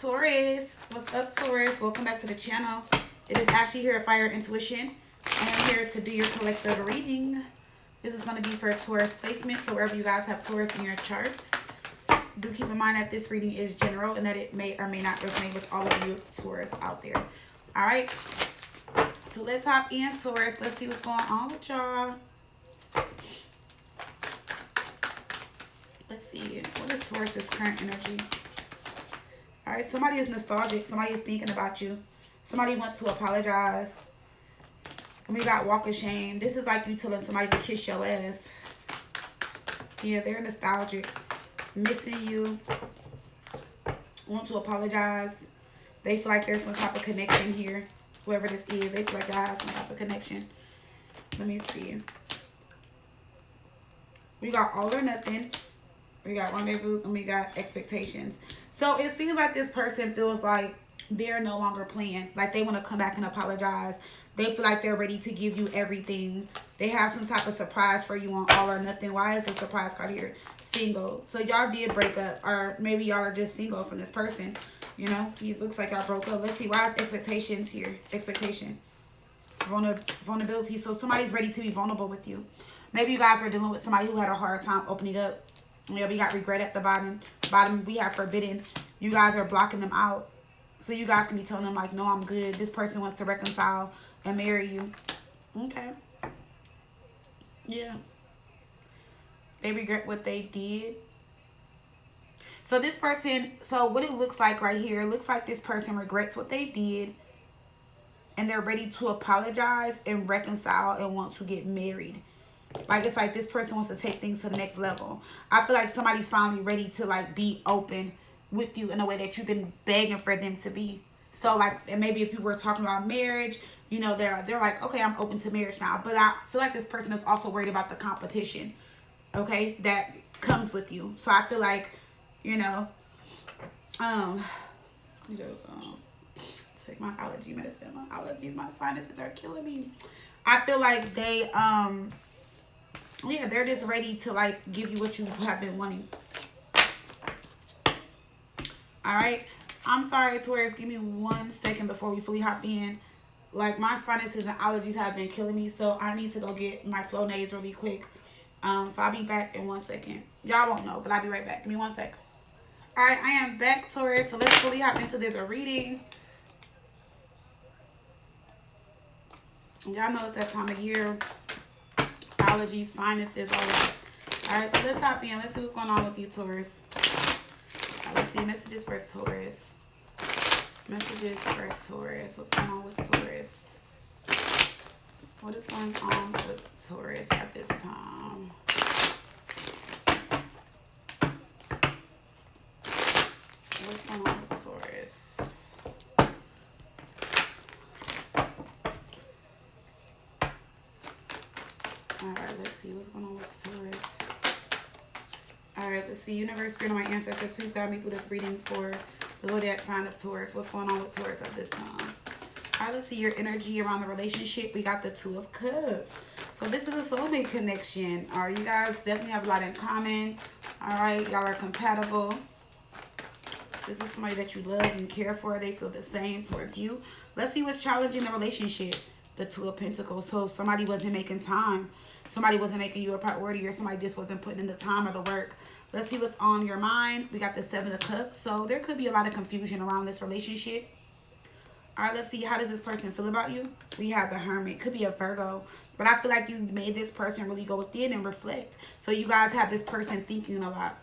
Taurus, what's up, Taurus? Welcome back to the channel. It is Ashley here at Fire Intuition. I am here to do your collective reading. This is going to be for Taurus placement, so wherever you guys have Taurus in your charts, do keep in mind that this reading is general and that it may or may not resonate with all of you Taurus out there. All right, so let's hop in, Taurus. Let's see what's going on with y'all. Let's see, what is Taurus's current energy? All right, somebody is nostalgic. Somebody is thinking about you. Somebody wants to apologize. And we got walk of shame. This is like you telling somebody to kiss your ass. Yeah, they're nostalgic. Missing you. Want to apologize. They feel like there's some type of connection here. Whoever this is, they feel like they have some type of connection. Let me see. We got all or nothing. We got rendezvous and we got expectations. So it seems like this person feels like they're no longer playing. Like they want to come back and apologize. They feel like they're ready to give you everything. They have some type of surprise for you on all or nothing. Why is the surprise card here? Single. So y'all did break up, or maybe y'all are just single from this person. You know, it looks like y'all broke up. Let's see. Why is expectations here? Expectation. Vulnerability. So somebody's ready to be vulnerable with you. Maybe you guys were dealing with somebody who had a hard time opening up. Yeah, we got regret at the bottom. We have forbidden. You guys are blocking them out. So you guys can be telling them like, no, I'm good. This person wants to reconcile and marry you. Okay. Yeah. They regret what they did. So this person, so what it looks like right here, it looks like this person regrets what they did. And they're ready to apologize and reconcile and want to get married. Like, it's like this person wants to take things to the next level. I feel like somebody's finally ready to, like, be open with you in a way that you've been begging for them to be. So, like, and maybe if you were talking about marriage, you know, they're like, okay, I'm open to marriage now. But I feel like this person is also worried about the competition, okay, that comes with you. So I feel like, you know, take my allergy medicine. My allergies, my sinuses are killing me. I feel like they, yeah, they're just ready to, like, give you what you have been wanting. All right. I'm sorry, Taurus. Give me 1 second before we fully hop in. Like, my sinuses and allergies have been killing me, so I need to go get my Flonase really quick. So I'll be back in 1 second. Y'all won't know, but I'll be right back. Give me 1 sec. All right, I am back, Taurus. So let's fully hop into this reading. Y'all know it's that time of year. Allergies, sinuses, all that. Alright, so let's hop in. Let's see what's going on with you, Taurus. Right, let's see messages for Taurus. Messages for Taurus. What's going on with Taurus? What is going on with Taurus at this time? What's going on with Taurus? Alright, let's see what's going on with Taurus. Alright, let's see. Universe, Spirit, and my ancestors, please guide me through this reading for the zodiac sign of Taurus. What's going on with Taurus at this time? Alright, let's see your energy around the relationship. We got the Two of Cups. So this is a soulmate connection. Alright, you guys definitely have a lot in common. Alright, y'all are compatible. This is somebody that you love and care for. They feel the same towards you. Let's see what's challenging the relationship. The Two of Pentacles. So somebody wasn't making time. Somebody wasn't making you a priority, or somebody just wasn't putting in the time or the work. Let's see what's on your mind. We got the Seven of Cups. So there could be a lot of confusion around this relationship. All right, let's see. How does this person feel about you? We have the Hermit. Could be a Virgo. But I feel like you made this person really go within and reflect. So you guys have this person thinking a lot.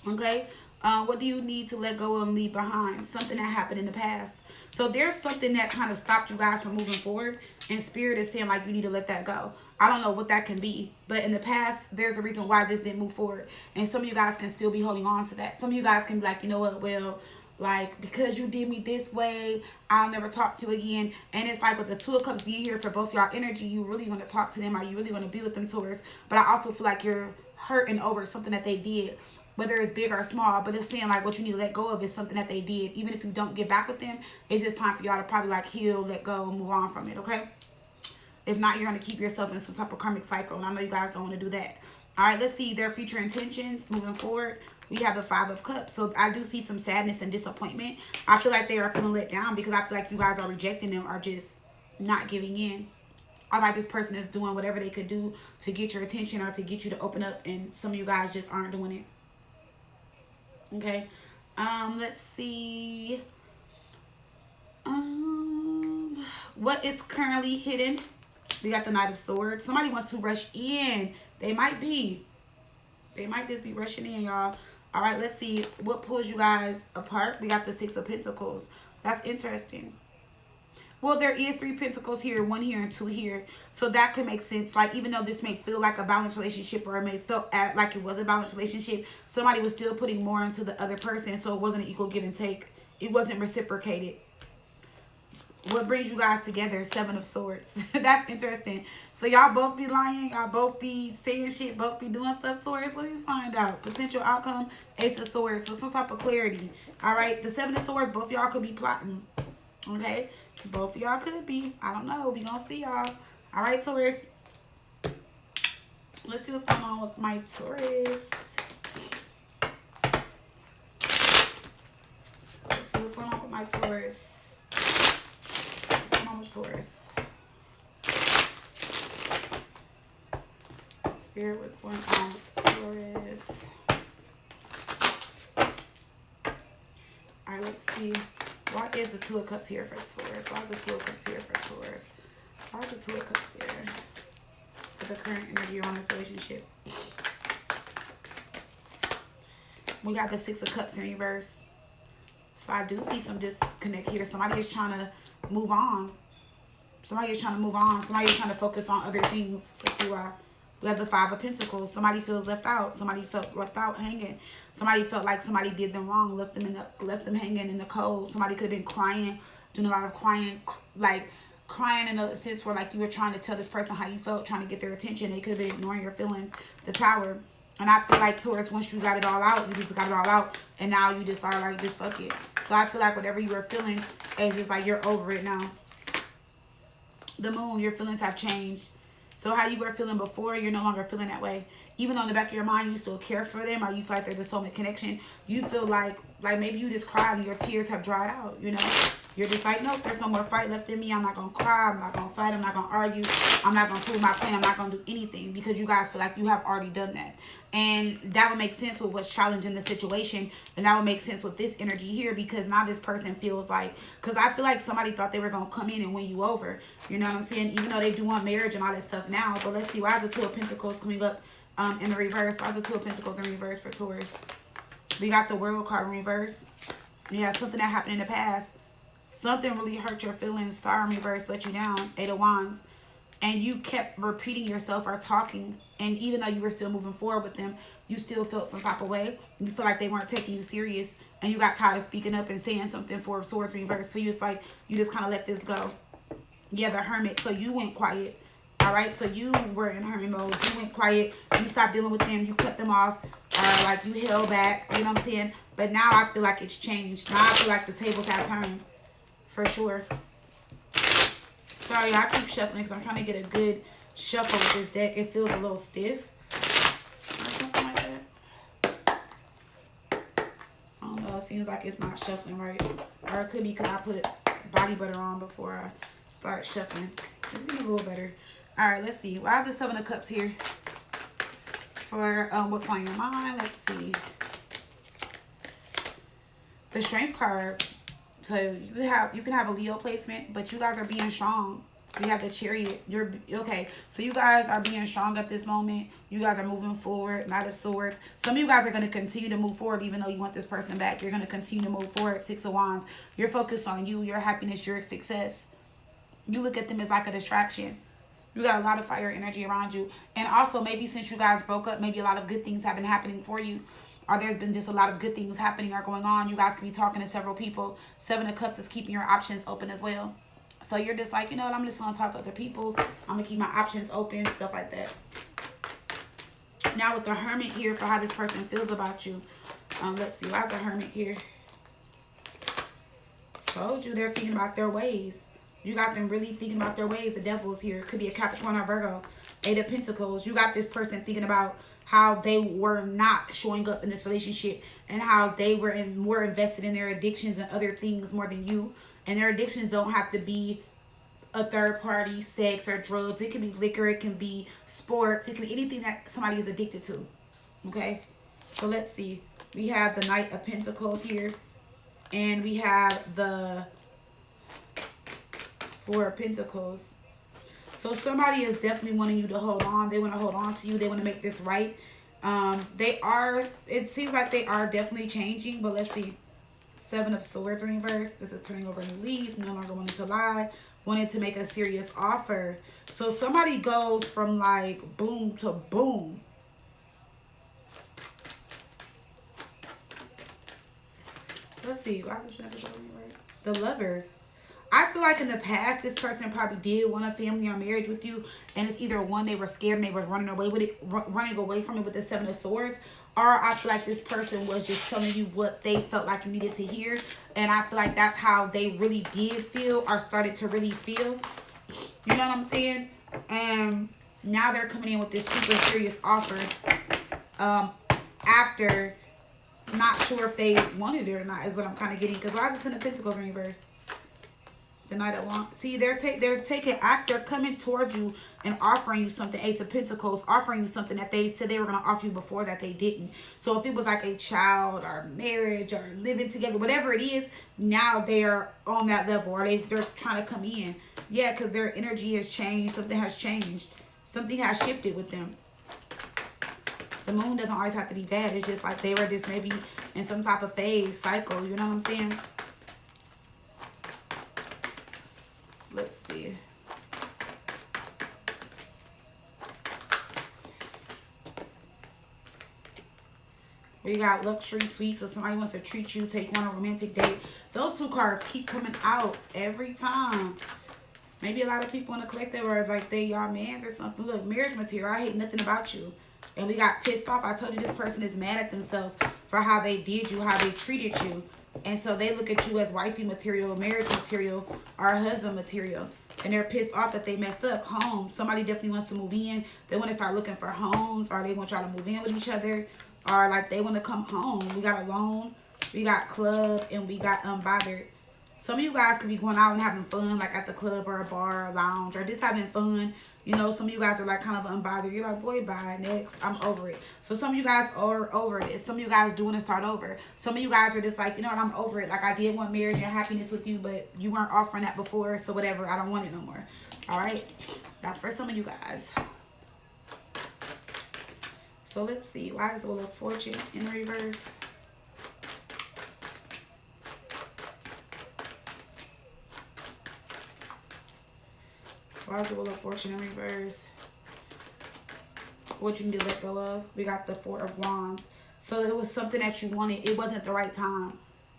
Okay? What do you need to let go and leave behind? Something that happened in the past. So there's something that kind of stopped you guys from moving forward. And Spirit is saying like you need to let that go. I don't know what that can be. But in the past, there's a reason why this didn't move forward. And some of you guys can still be holding on to that. Some of you guys can be like, you know what, well, like, because you did me this way, I'll never talk to you again. And it's like with the Two of Cups being here for both y'all energy, you really want to talk to them, or you really want to be with them, Taurus. But I also feel like you're hurting over something that they did, whether it's big or small. But it's saying like what you need to let go of is something that they did. Even if you don't get back with them, it's just time for y'all to probably like heal, let go, move on from it, okay? If not, you're going to keep yourself in some type of karmic cycle. And I know you guys don't want to do that. All right, let's see their future intentions moving forward. We have the Five of Cups. So I do see some sadness and disappointment. I feel like they are feeling let down because I feel like you guys are rejecting them or just not giving in. I like this person is doing whatever they could do to get your attention or to get you to open up, and some of you guys just aren't doing it. Okay. Let's see. What is currently hidden? We got the Knight of Swords. Somebody wants to rush in. They might be. They might just be rushing in, y'all. All right, let's see what pulls you guys apart. We got the Six of Pentacles. That's interesting. Well, there is 3 pentacles here, 1 here, and 2 here. So that could make sense. Like, even though this may feel like a balanced relationship, or it may feel like it was a balanced relationship, somebody was still putting more into the other person. So it wasn't an equal give and take. It wasn't reciprocated. What brings you guys together? 7 of Swords. That's interesting. So y'all both be lying. Y'all both be saying shit. Both be doing stuff, Taurus. Let me find out. Potential outcome. Ace of Swords. So some type of clarity. All right. The 7 of Swords. Both y'all could be plotting. Okay. Both of y'all could be. I don't know. We gonna see y'all. All right, Taurus. Let's see what's going on with my Taurus. Let's see what's going on with my Taurus. Taurus. Spirit, what's going on with Taurus? Alright, let's see. Why is the Two of Cups here for Taurus? Why is the Two of Cups here for Taurus? Why is the Two of Cups here for the current energy around this relationship? We got the Six of Cups in reverse. So I do see some disconnect here. Somebody is trying to move on. Somebody is trying to move on. Somebody is trying to focus on other things. Let's see why. We have the Five of Pentacles. Somebody feels left out. Somebody felt left out hanging. Somebody felt like somebody did them wrong, left them hanging in the cold. Somebody could have been crying, doing a lot of crying, like crying in a sense where like you were trying to tell this person how you felt, trying to get their attention. They could have been ignoring your feelings. The Tower. And I feel like, Taurus, once you got it all out, you just got it all out. And now you just are like, just fuck it. So I feel like whatever you were feeling, it's just like you're over it now. The Moon, your feelings have changed. So how you were feeling before, you're no longer feeling that way. Even though in the back of your mind, you still care for them, or you feel like there's a soulmate connection, you feel like maybe you just cried and your tears have dried out, you know? You're just like, nope, there's no more fight left in me. I'm not going to cry. I'm not going to fight. I'm not going to argue. I'm not going to prove my plan. I'm not going to do anything, because you guys feel like you have already done that. And that would make sense with what's challenging the situation. And that would make sense with this energy here, because now this person feels like, because I feel like somebody thought they were going to come in and win you over. You know what I'm saying? Even though they do want marriage and all that stuff now. But let's see. Why is the Two of Pentacles coming up in the reverse? Why is the Two of Pentacles in reverse for Taurus? We got the World card in reverse. You have something that happened in the past. Something really hurt your feelings. Star in reverse let you down. 8 of Wands. And you kept repeating yourself or talking. And even though you were still moving forward with them, you still felt some type of way. You feel like they weren't taking you serious. And you got tired of speaking up and saying something. for Swords reverse. So you just like, you just kind of let this go. Yeah, the Hermit. So you went quiet. Alright, so you were in hermit mode. You went quiet. You stopped dealing with them. You cut them off. Or like you held back. You know what I'm saying? But now I feel like it's changed. Now I feel like the tables have turned. For sure. Sorry, I keep shuffling because I'm trying to get a good shuffle with this deck. It feels a little stiff. Or something like that. I don't know. It seems like it's not shuffling right. Or it could be because I put body butter on before I start shuffling. It's getting a little better. Alright, let's see. Why is the Seven of Cups here? For what's on your mind? Let's see. The Strength card. So you can have a Leo placement, but you guys are being strong. We have the Chariot. You're okay. So you guys are being strong at this moment. You guys are moving forward. Knight of Swords. Some of you guys are going to continue to move forward, even though you want this person back. You're going to continue to move forward. 6 of Wands. You're focused on you, your happiness, your success. You look at them as like a distraction. You got a lot of fire energy around you. And also, maybe since you guys broke up, maybe a lot of good things have been happening for you. Or there's been just a lot of good things happening or going on. You guys could be talking to several people. 7 of Cups is keeping your options open as well. So you're just like, you know what, I'm just going to talk to other people. I'm going to keep my options open, stuff like that. Now with the Hermit here for how this person feels about you. Let's see, why is the Hermit here? Told you they're thinking about their ways. You got them really thinking about their ways. The Devil's here. Could be a Capricorn or Virgo. 8 of Pentacles. You got this person thinking about how they were not showing up in this relationship, and how they were more invested in their addictions and other things more than you. And their addictions don't have to be a third party, sex or drugs. It can be liquor, it can be sports, it can be anything that somebody is addicted to. Okay, so let's see. We have the Knight of Pentacles here, and we have the Four of Pentacles. So somebody is definitely wanting you to hold on. They want to hold on to you. They want to make this right. They are, it seems like they are definitely changing, but let's see. Seven of Swords in reverse. This is turning over a new leaf. No longer wanting to lie. Wanting to make a serious offer. So somebody goes from like boom to boom. Let's see. Why is this the Lovers? I feel like in the past, this person probably did want a family or marriage with you, and it's either one, they were scared and they were running away with it, running away from it with the Seven of Swords, or I feel like this person was just telling you what they felt like you needed to hear, and I feel like that's how they really did feel, or started to really feel. You know what I'm saying? And now they're coming in with this super serious offer, after not sure if they wanted it or not, is what I'm kind of getting. Because why is the Ten of Pentacles in reverse? The Knight of Wands. See, they're coming towards you and offering you something. Ace of Pentacles, offering you something that they said they were going to offer you before that they didn't. So if it was like a child or marriage or living together, whatever it is, now they're on that level, or they're trying to come in. Yeah, because their energy has changed. Something has changed. Something has shifted with them. The moon doesn't always have to be bad. It's just like they were just maybe in some type of phase, cycle. You know what I'm saying? Let's see. We got luxury suite, so somebody wants to treat you, take you on a romantic date. Those two cards keep coming out every time. Maybe a lot of people in the collective are like they y'all mans or something. Look, marriage material. I hate nothing about you. And we got pissed off. I told you this person is mad at themselves for how they did you, how they treated you. And so they look at you as wifey material, marriage material, or husband material. And they're pissed off that they messed up. Home. Somebody definitely wants to move in. They want to start looking for homes, or they want y'all to move in with each other, or like they want to come home. We got alone, we got club, and we got unbothered. Some of you guys could be going out and having fun, like at the club or a bar or lounge, or just having fun. You know, some of you guys are like kind of unbothered. You're like, boy, bye, next. I'm over it. So some of you guys are over this. Some of you guys do want to start over. Some of you guys are just like, you know what, I'm over it. Like, I did want marriage and happiness with you, but you weren't offering that before, so whatever. I don't want it no more. All right? That's for some of you guys. So let's see. Why is the Wheel of Fortune in reverse? Why is the Wheel of Fortune in reverse? What you need to let go of. We got the Four of Wands. So it was something that you wanted. It wasn't the right time.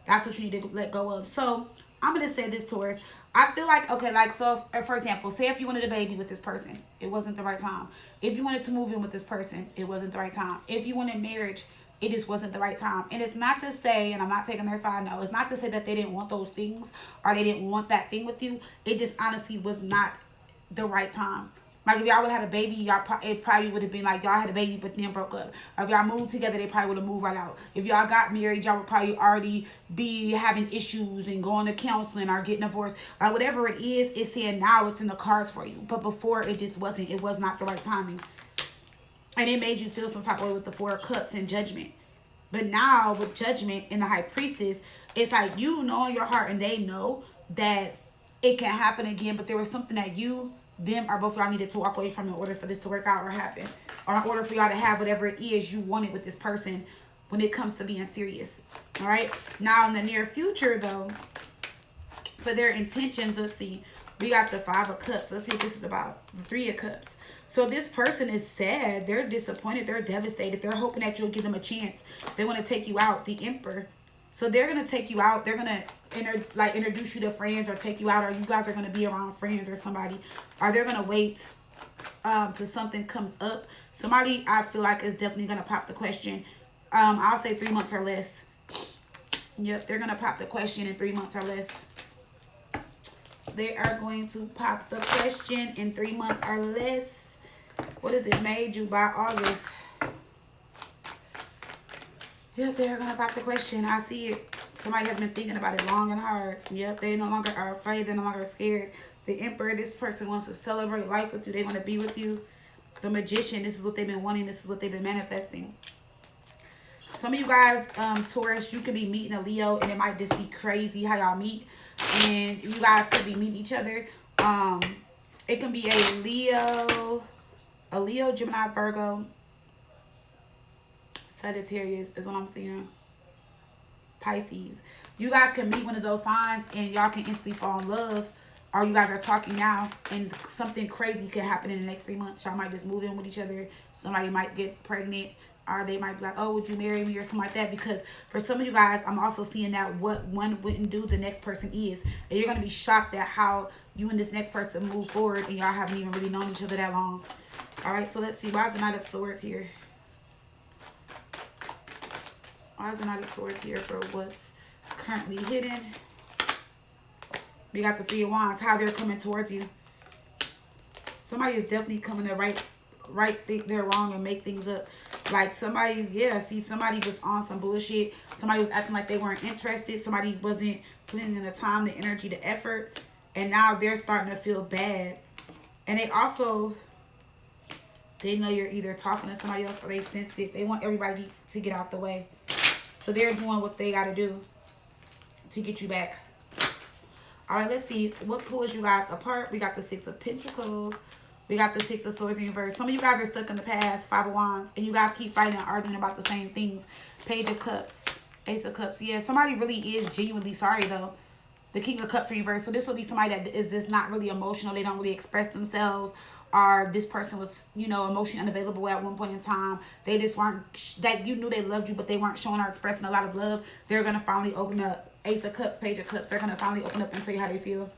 That's what you need to let go of. So I'm going to say this, Taurus. I feel like, okay, like, so for example, say if you wanted a baby with this person, it wasn't the right time. If you wanted to move in with this person, it wasn't the right time. If you wanted marriage, it just wasn't the right time. And it's not to say, and I'm not taking their side, no, it's not to say that they didn't want those things, or they didn't want that thing with you. It just honestly was not the right time. Like, if y'all would have had a baby, it probably would have been like y'all had a baby but then broke up. Or if y'all moved together, they probably would have moved right out. If y'all got married, y'all would probably already be having issues and going to counseling or getting divorced. Or whatever it is, it's saying now it's in the cards for you. But before, it just wasn't. It was not the right timing. And it made you feel some type of way with the Four of Cups and Judgment. But now, with Judgment and the High Priestess, it's like you know in your heart, and they know that it can happen again. But there was something that them or both of y'all needed to walk away from in order for this to work out or happen, or in order for y'all to have whatever it is you wanted with this person when it comes to being serious. All right, now in the near future though, for their intentions, let's see, we got the Five of Cups. Let's see what this is about. The Three of Cups. So this person is sad, they're disappointed, they're devastated, they're hoping that you'll give them a chance. They want to take you out. The Emperor. So they're going to take you out. They're going to introduce you to friends, or take you out, or you guys are going to be around friends or somebody. Or they're going to wait till something comes up. Somebody, I feel like, is definitely going to pop the question. I'll say 3 months or less. Yep, they're going to pop the question in 3 months or less. They are going to pop the question in 3 months or less. What is it? May, June, by August. Yep, they're gonna pop the question. I see it. Somebody has been thinking about it long and hard. Yep, they no longer are afraid. They're no longer scared. The Emperor, this person wants to celebrate life with you. They want to be with you. The Magician, this is what they've been wanting. This is what they've been manifesting. Some of you guys, Taurus, you could be meeting a Leo, and it might just be crazy how y'all meet. And you guys could be meeting each other. It can be a Leo, Gemini, Virgo, Sagittarius is what I'm seeing. Pisces. You guys can meet one of those signs and y'all can instantly fall in love. Or you guys are talking now and something crazy can happen in the next 3 months. Y'all might just move in with each other. Somebody might get pregnant. Or they might be like, oh, would you marry me? Or something like that. Because for some of you guys, I'm also seeing that what one wouldn't do, the next person is. And you're going to be shocked at how you and this next person move forward. And y'all haven't even really known each other that long. All right, so let's see. Why is the Knight of Swords here? Why is the Knight of Swords here for what's currently hidden? We got the Three of Wands, how they're coming towards you. Somebody is definitely coming to right they're wrong and make things up. Like somebody, yeah, see, somebody was on some bullshit. Somebody was acting like they weren't interested. Somebody wasn't putting in the time, the energy, the effort. And now they're starting to feel bad. And they also, they know you're either talking to somebody else or they sense it. They want everybody to get out the way. So they're doing what they got to do to get you back. All right, let's see what pulls you guys apart. We got the Six of Pentacles. We got the Six of Swords in reverse. Some of you guys are stuck in the past, Five of Wands, and you guys keep fighting and arguing about the same things. Page of Cups, Ace of Cups. Yeah, somebody really is genuinely sorry, though. The King of Cups in reverse. So this will be somebody that is just not really emotional. They don't really express themselves. Or this person was, you know, emotionally unavailable at one point in time. They just weren't, that you knew they loved you, but they weren't showing or expressing a lot of love. They're going to finally open up. Ace of Cups, Page of Cups. They're going to finally open up and tell you how they feel.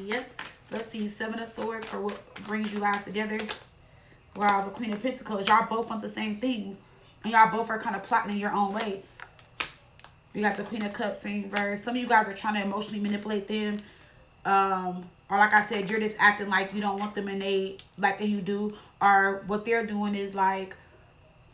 Yep. Let's see. Seven of Swords for what brings you guys together. Wow, the Queen of Pentacles. Y'all both want the same thing. And y'all both are kind of plotting in your own way. We got the Queen of Cups in reverse. Some of you guys are trying to emotionally manipulate them. Or like I said, you're just acting like you don't want them and they, like, and you do. Or what they're doing is like,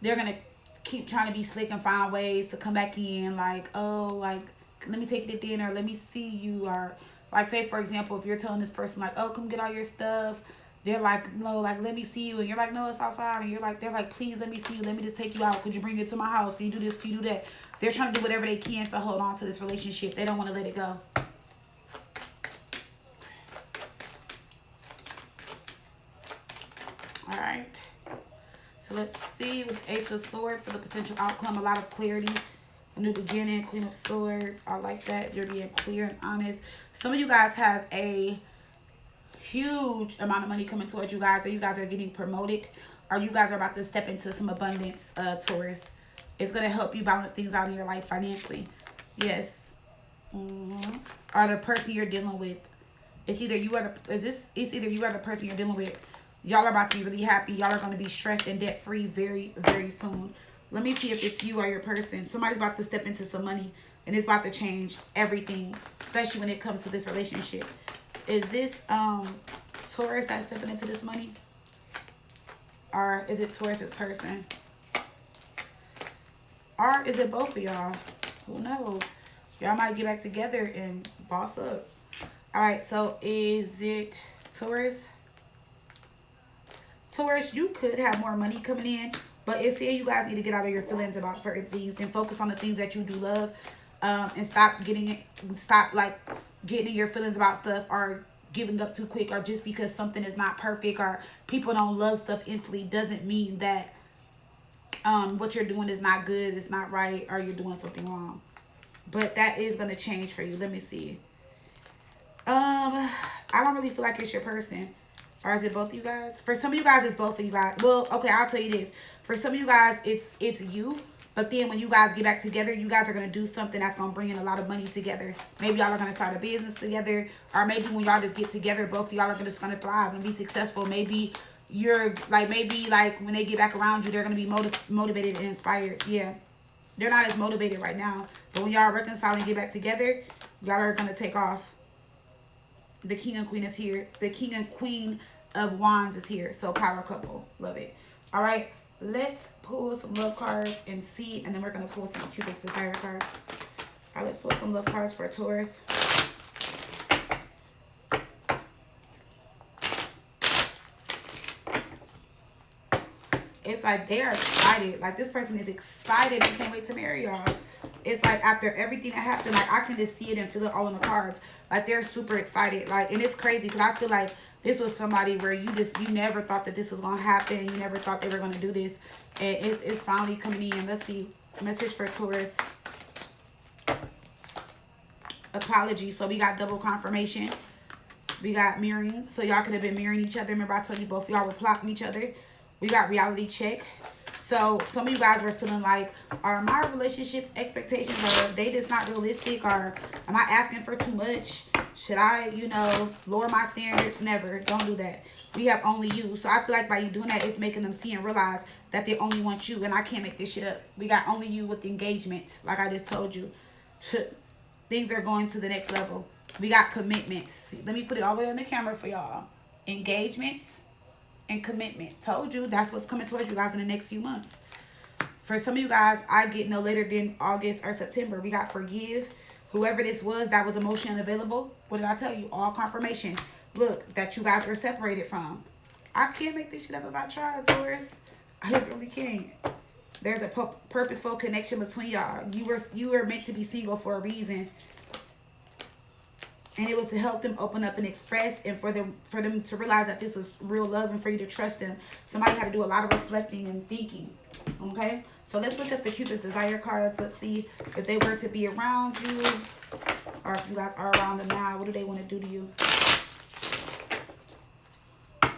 they're going to keep trying to be slick and find ways to come back in. Like, oh, like, let me take you to dinner. Let me see you. Or like, say, for example, if you're telling this person like, oh, come get all your stuff. They're like, no, like, let me see you. And you're like, no, it's outside. And you're like, they're like, please let me see you. Let me just take you out. Could you bring it to my house? Can you do this? Can you do that? They're trying to do whatever they can to hold on to this relationship. They don't want to let it go. All right. So let's see with Ace of Swords for the potential outcome. A lot of clarity. A new beginning. Queen of Swords. I like that. You're being clear and honest. Some of you guys have a huge amount of money coming towards you guys, or you guys are getting promoted, or you guys are about to step into some abundance, Taurus. It's going to help you balance things out in your life financially. Yes. Or the person you're dealing with. It's either you are the, it's either you or the person you're dealing with. Y'all are about to be really happy. Y'all are going to be stressed and debt free very, very soon. Let me see if it's you or your person. Somebody's about to step into some money and it's about to change everything, especially when it comes to this relationship. Is this Taurus that's stepping into this money? Or is it Taurus's person? Or is it both of y'all? Who knows? Y'all might get back together and boss up. All right, so is it Taurus? Taurus, you could have more money coming in, but it's here you guys need to get out of your feelings about certain things and focus on the things that you do love, and stop getting in your feelings about stuff or giving up too quick, or just because something is not perfect or people don't love stuff instantly doesn't mean that what you're doing is not good, it's not right, or you're doing something wrong. But that is going to change for you. Let me see. I don't really feel like it's your person. Or is it both of you guys? For some of you guys, it's both of you guys. Well, okay, I'll tell you this. For some of you guys, it's you. But then when you guys get back together, you guys are going to do something that's going to bring in a lot of money together. Maybe y'all are going to start a business together. Or maybe when y'all just get together, both of y'all are just going to thrive and be successful. Maybe you're like, when they get back around you, they're going to be motivated and inspired. Yeah. They're not as motivated right now. But when y'all reconcile and get back together, y'all are going to take off. The King and Queen is here. The King and Queen of Wands is here. So power couple. Love it. All right. let's pull some love cards and see, and then we're gonna pull some Cupid's desire cards. All right, let's pull some love cards for Taurus. It's like they are excited. Like this person is excited and can't wait to marry y'all. It's like after everything that happened, like I can just see it and feel it all in the cards. Like they're super excited. Like, and it's crazy because I feel like this was somebody where you never thought that this was gonna happen. You never thought they were gonna do this, and it's finally coming in. Let's see. Message for Taurus. Apology. So we got double confirmation. We got mirroring. So y'all could have been mirroring each other. Remember I told you both y'all were plotting each other. We got reality check. So some of you guys were feeling like, are my relationship expectations, are they just not realistic? Or am I asking for too much? Should I, you know, lower my standards? Never. Don't do that. We have only you. So I feel like by you doing that, it's making them see and realize that they only want you. And I can't make this shit up. We got only you with engagement. Like I just told you. Things are going to the next level. We got commitments. See, let me put it all the way on the camera for y'all. Engagements and commitment. Told you that's what's coming towards you guys in the next few months. For some of you guys, I get no later than August or September. We got forgive. Whoever this was that was emotionally unavailable. What did I tell you? All confirmation. Look, that you guys were separated from. I can't make this shit up if I try, Taurus. I just really can't. There's a purposeful connection between y'all. You were meant to be single for a reason. And it was to help them open up and express, and for them to realize that this was real love, and for you to trust them. Somebody had to do a lot of reflecting and thinking. Okay? So let's look at the Cupid's desire cards. Let's see if they were to be around you, or if you guys are around them now. What do they want to do to you? All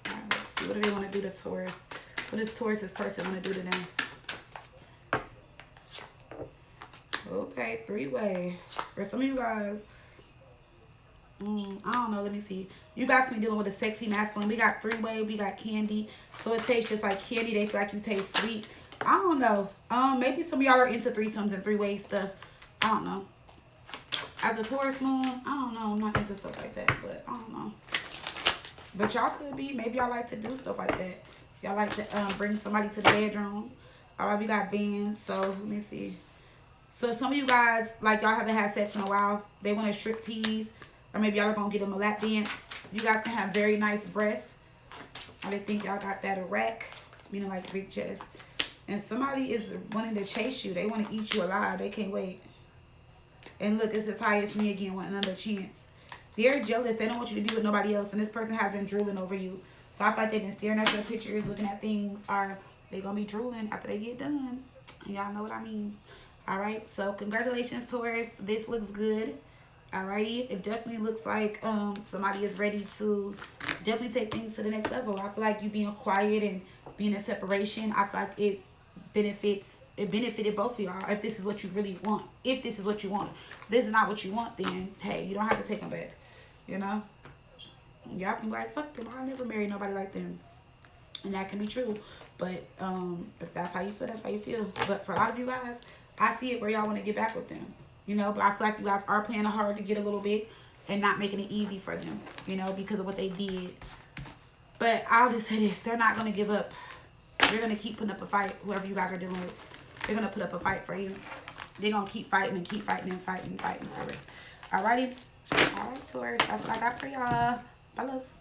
right, let's see. What do they want to do to Taurus? What does Taurus's person want to do to them? Okay, three-way. For some of you guys, I don't know. Let me see. You guys can be dealing with a sexy masculine. We got three-way. We got candy. So it tastes just like candy. They feel like you taste sweet. I don't know. Maybe some of y'all are into threesomes and three-way stuff. I don't know. As a Taurus moon, I don't know. I'm not into stuff like that, but I don't know. But y'all could be. Maybe y'all like to do stuff like that. Y'all like to bring somebody to the bedroom. All right, we got bands. So let me see. So some of you guys, like y'all haven't had sex in a while. They want to strip tease. Or maybe y'all are going to get them a lap dance. You guys can have very nice breasts. I didn't think y'all got that erect. Meaning like big chest. And somebody is wanting to chase you. They want to eat you alive. They can't wait. And look, it's as high as me again. Want another chance. They're jealous. They don't want you to be with nobody else. And this person has been drooling over you. So I feel like they've been staring at your pictures, looking at things. Or they're going to be drooling after they get done. And y'all know what I mean. Alright, so congratulations, Taurus. This looks good. Alrighty, it definitely looks like somebody is ready to definitely take things to the next level. I feel like you being quiet and being in separation, I feel like it benefited both of y'all if this is what you really want. If this is what you want. If this is not what you want, then hey, you don't have to take them back. You know? Y'all can be like, fuck them. I'll never marry nobody like them. And that can be true. But if that's how you feel, that's how you feel. But for a lot of you guys, I see it where y'all want to get back with them, you know, but I feel like you guys are playing hard to get a little bit and not making it easy for them, you know, because of what they did. But I'll just say this, they're not going to give up. They're going to keep putting up a fight, whoever you guys are dealing with. They're going to put up a fight for you. They're going to keep fighting and keep fighting and fighting and fighting for it. Alrighty? Alright, Taurus, that's what I got for y'all. Bye, loves.